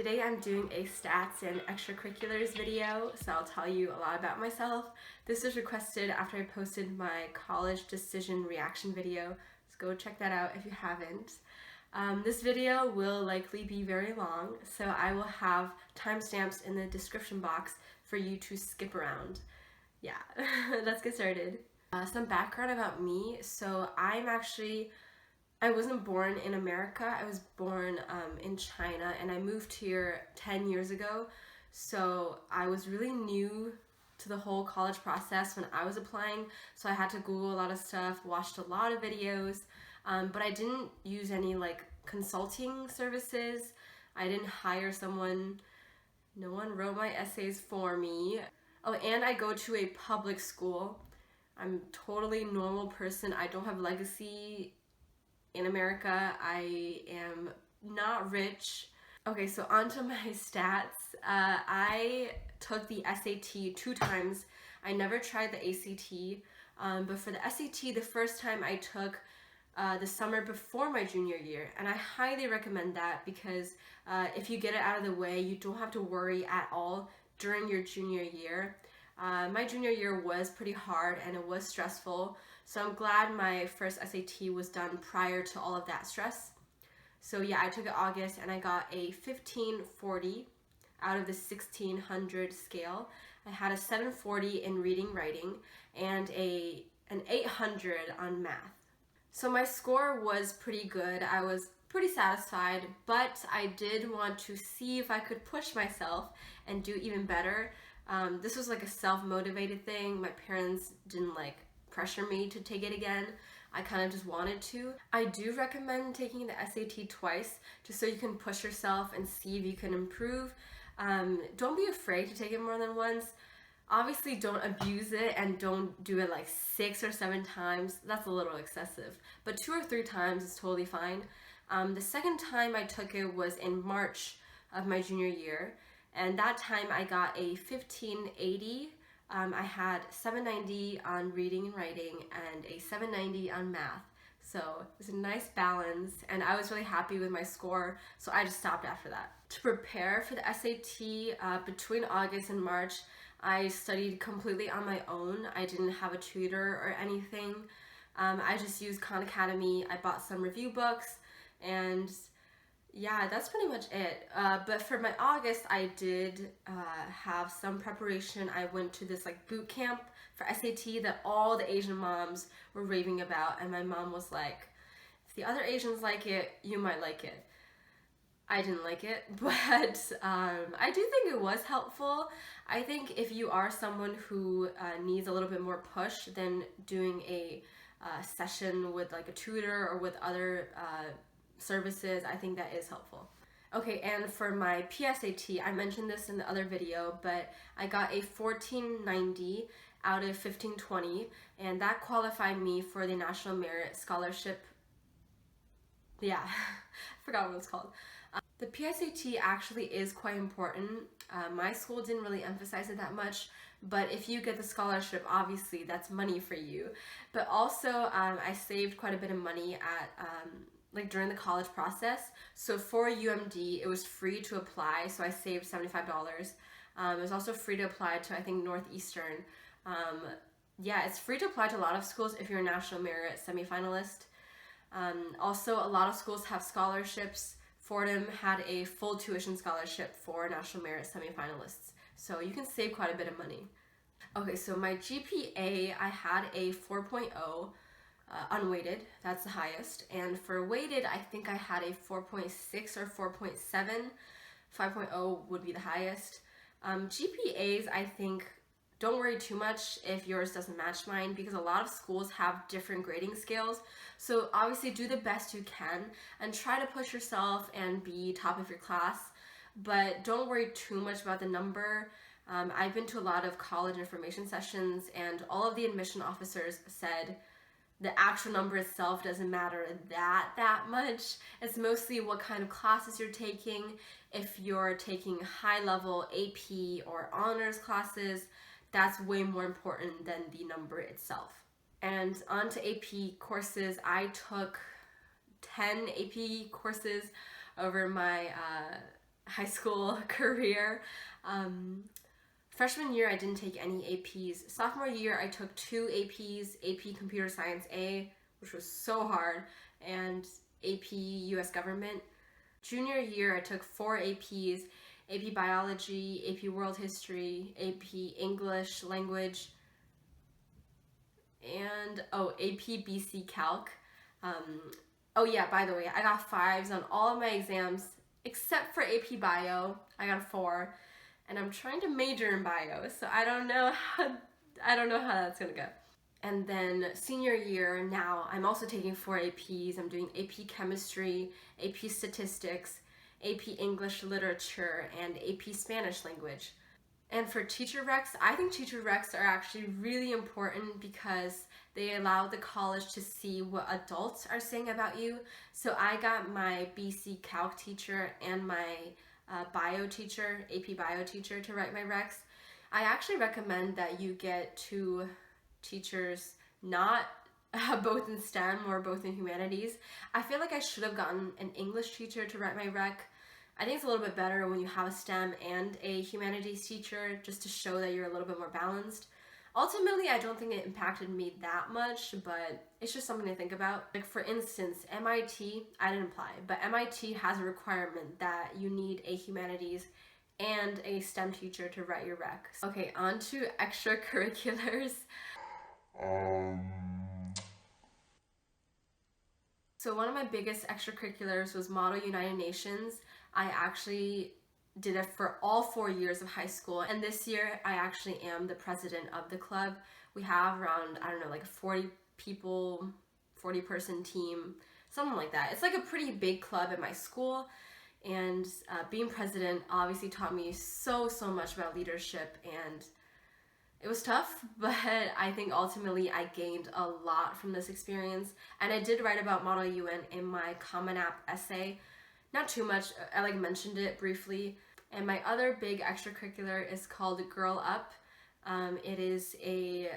Today I'm doing a stats and extracurriculars video, so I'll tell you a lot about myself. This was requested after I posted my college decision reaction video, so go check that out if you haven't. This video will likely be very long, so I will have timestamps in the description box for you to skip around. Yeah, let's get started. Some background about me. So I wasn't born in America. I was born in China, and I moved here 10 years ago. So I was really new to the whole college process when I was applying. So I had to Google a lot of stuff, watched a lot of videos, but I didn't use any like consulting services. I didn't hire someone. No one wrote my essays for me. Oh, and I go to a public school. I'm totally normal person. I don't have legacy in America. I am not rich. Okay, so onto my stats. I took the SAT 2 times. I never tried the ACT, but for the SAT, the first time I took the summer before my junior year, and I highly recommend that because if you get it out of the way, you don't have to worry at all during your junior year. My junior year was pretty hard and it was stressful, so I'm glad my first SAT was done prior to all of that stress. So yeah, I took it August and I got a 1540 out of the 1600 scale. I had a 740 in reading, writing, and an 800 on math. So my score was pretty good. I was pretty satisfied, but I did want to see if I could push myself and do even better. This was like a self-motivated thing. My parents didn't like pressure me to take it again. I kind of just wanted to. I do recommend taking the SAT twice just so you can push yourself and see if you can improve. Don't be afraid to take it more than once. Obviously don't abuse it and don't do it like 6 or 7 times. That's a little excessive, but 2 or 3 times is totally fine. The second time I took it was in March of my junior year, and that time I got a 1580. I had 790 on reading and writing and a 790 on math. So it was a nice balance, and I was really happy with my score, so I just stopped after that. To prepare for the SAT, between August and March, I studied completely on my own. I didn't have a tutor or anything. I just used Khan Academy. I bought some review books, and yeah, that's pretty much it. But for my August, I did have some preparation. I went to this like boot camp for SAT that all the Asian moms were raving about, and my mom was like, if the other Asians like it, you might like it. I didn't like it, but I do think it was helpful. I think if you are someone who needs a little bit more push, then doing a session with like a tutor or with other services, I think that is helpful. Okay, and for my PSAT, I mentioned this in the other video, but I got a 1490 out of 1520, and that qualified me for the National Merit Scholarship. Yeah, I forgot what it was called. The PSAT actually is quite important. My school didn't really emphasize it that much, but if you get the scholarship, obviously that's money for you. But also, I saved quite a bit of money at like during the college process. So for UMD, it was free to apply, so I saved $75. It was also free to apply to, I think, Northeastern. Yeah, it's free to apply to a lot of schools if you're a National Merit semifinalist. Also, a lot of schools have scholarships. Fordham had a full tuition scholarship for National Merit semifinalists, so you can save quite a bit of money. Okay, so my GPA, I had a 4.0 unweighted, that's the highest, and for weighted, I think I had a 4.6 or 4.7. 5.0 would be the highest. GPAs, I think, don't worry too much if yours doesn't match mine, because a lot of schools have different grading scales. So obviously do the best you can and try to push yourself and be top of your class, but don't worry too much about the number. I've been to a lot of college information sessions, and all of the admission officers said the actual number itself doesn't matter that much. It's mostly what kind of classes you're taking. If you're taking high-level AP or honors classes, that's way more important than the number itself. And on to AP courses, I took 10 AP courses over my high school career. Freshman year, I didn't take any APs. Sophomore year, I took 2 APs, AP Computer Science A, which was so hard, and AP US Government. Junior year, I took 4 APs, AP Biology, AP World History, AP English Language, and AP BC Calc. Oh yeah, by the way, I got 5s on all of my exams except for AP Bio. I got a 4, and I'm trying to major in bio, so I don't know how that's gonna go. And then senior year, now I'm also taking 4 APs. I'm doing AP Chemistry, AP Statistics, AP English Literature, and AP Spanish Language. And for teacher recs, I think teacher recs are actually really important because they allow the college to see what adults are saying about you. So I got my BC Calc teacher and my bio teacher, AP bio teacher, to write my recs. I actually recommend that you get 2 teachers, not both in STEM or both in humanities. I feel like I should have gotten an English teacher to write my rec. I think it's a little bit better when you have a STEM and a humanities teacher, just to show that you're a little bit more balanced. Ultimately, I don't think it impacted me that much, but it's just something to think about. Like for instance, MIT, I didn't apply, but MIT has a requirement that you need a humanities and a STEM teacher to write your rec. Okay, on to extracurriculars. So one of my biggest extracurriculars was Model United Nations. I actually did it for all 4 years of high school, and this year I actually am the president of the club. We have around, I don't know, like 40 people, 40 person team, something like that. It's like a pretty big club at my school, and being president obviously taught me so much about leadership, and it was tough, but I think ultimately I gained a lot from this experience. And I did write about Model UN in my Common App essay. Not too much, I mentioned it briefly. And my other big extracurricular is called Girl Up. It is a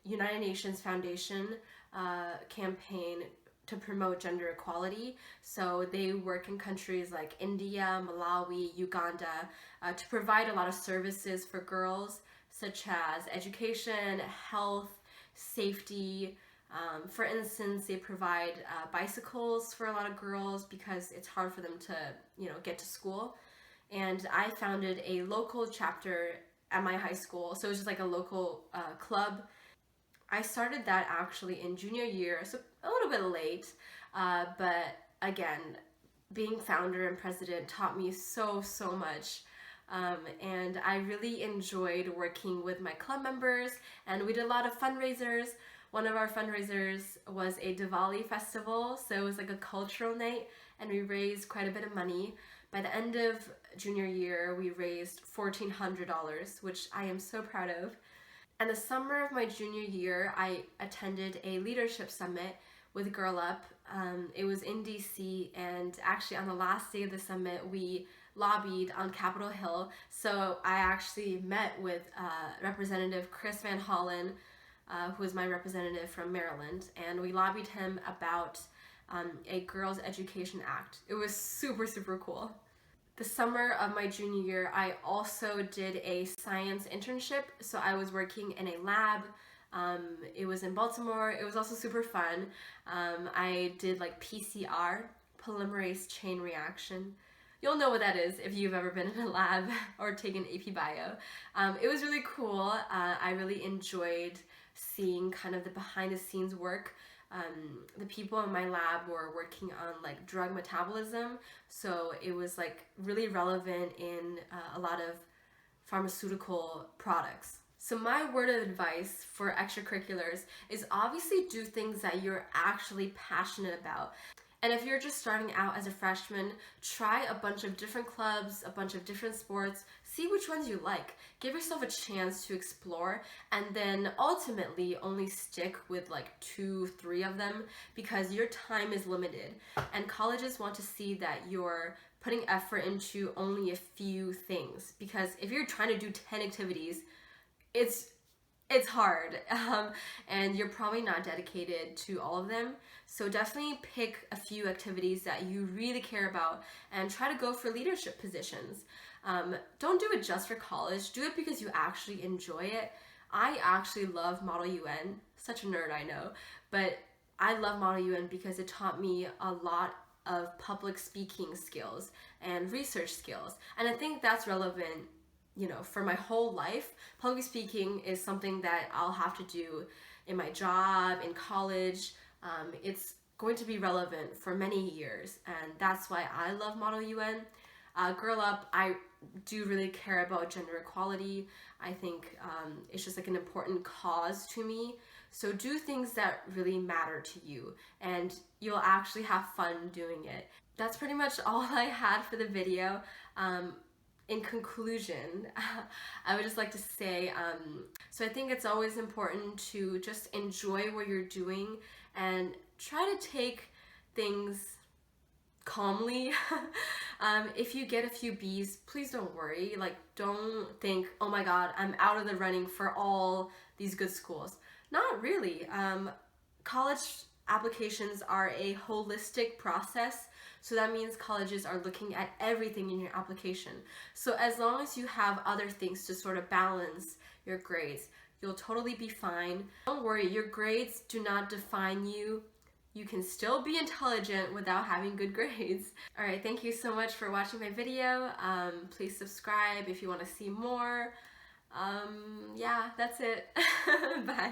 United Nations Foundation campaign to promote gender equality. So they work in countries like India, Malawi, Uganda, to provide a lot of services for girls, such as education, health, safety. For instance, they provide bicycles for a lot of girls because it's hard for them to, get to school. And I founded a local chapter at my high school, so it was just like a local club. I started that actually in junior year, so a little bit late, but again, being founder and president taught me so much. And I really enjoyed working with my club members, and we did a lot of fundraisers. One of our fundraisers was a Diwali festival, so it was like a cultural night, and we raised quite a bit of money. By the end of junior year, we raised $1,400, which I am so proud of. And the summer of my junior year, I attended a leadership summit with Girl Up. It was in DC, and actually on the last day of the summit, we lobbied on Capitol Hill. So I actually met with Representative Chris Van Hollen, who is my representative from Maryland, and we lobbied him about a Girls Education Act. It was super cool. The summer of my junior year, I also did a science internship. So I was working in a lab. It was in Baltimore. It was also super fun. I did like PCR, polymerase chain reaction. You'll know what that is if you've ever been in a lab or taken AP Bio. It was really cool. I really enjoyed seeing kind of the behind the scenes work. The people in my lab were working on like drug metabolism, so it was like really relevant in a lot of pharmaceutical products. So my word of advice for extracurriculars is obviously do things that you're actually passionate about. And if you're just starting out as a freshman, try a bunch of different clubs, a bunch of different sports, see which ones you like. Give yourself a chance to explore, and then ultimately only stick with like 2-3 of them, because your time is limited. And colleges want to see that you're putting effort into only a few things, because if you're trying to do 10 activities, it's it's hard, and you're probably not dedicated to all of them. So definitely pick a few activities that you really care about and try to go for leadership positions. Don't do it just for college. Do it because you actually enjoy it. I actually love Model UN. Such a nerd, I know. But I love Model UN because it taught me a lot of public speaking skills and research skills. And I think that's relevant, for my whole life. Public speaking is something that I'll have to do in my job, in college. It's going to be relevant for many years, and that's why I love Model UN. Girl Up, I do really care about gender equality. I think it's just like an important cause to me. So do things that really matter to you, and you'll actually have fun doing it. That's pretty much all I had for the video. In conclusion, I would just like to say, so I think it's always important to just enjoy what you're doing and try to take things calmly. If you get a few B's, please don't worry. Like, don't think, oh my god, I'm out of the running for all these good schools. Not really. College applications are a holistic process, so that means colleges are looking at everything in your application. So as long as you have other things to sort of balance your grades, you'll totally be fine. Don't worry, your grades do not define you. You can still be intelligent without having good grades. Alright, thank you so much for watching my video. Please subscribe if you want to see more. Yeah, that's it. Bye.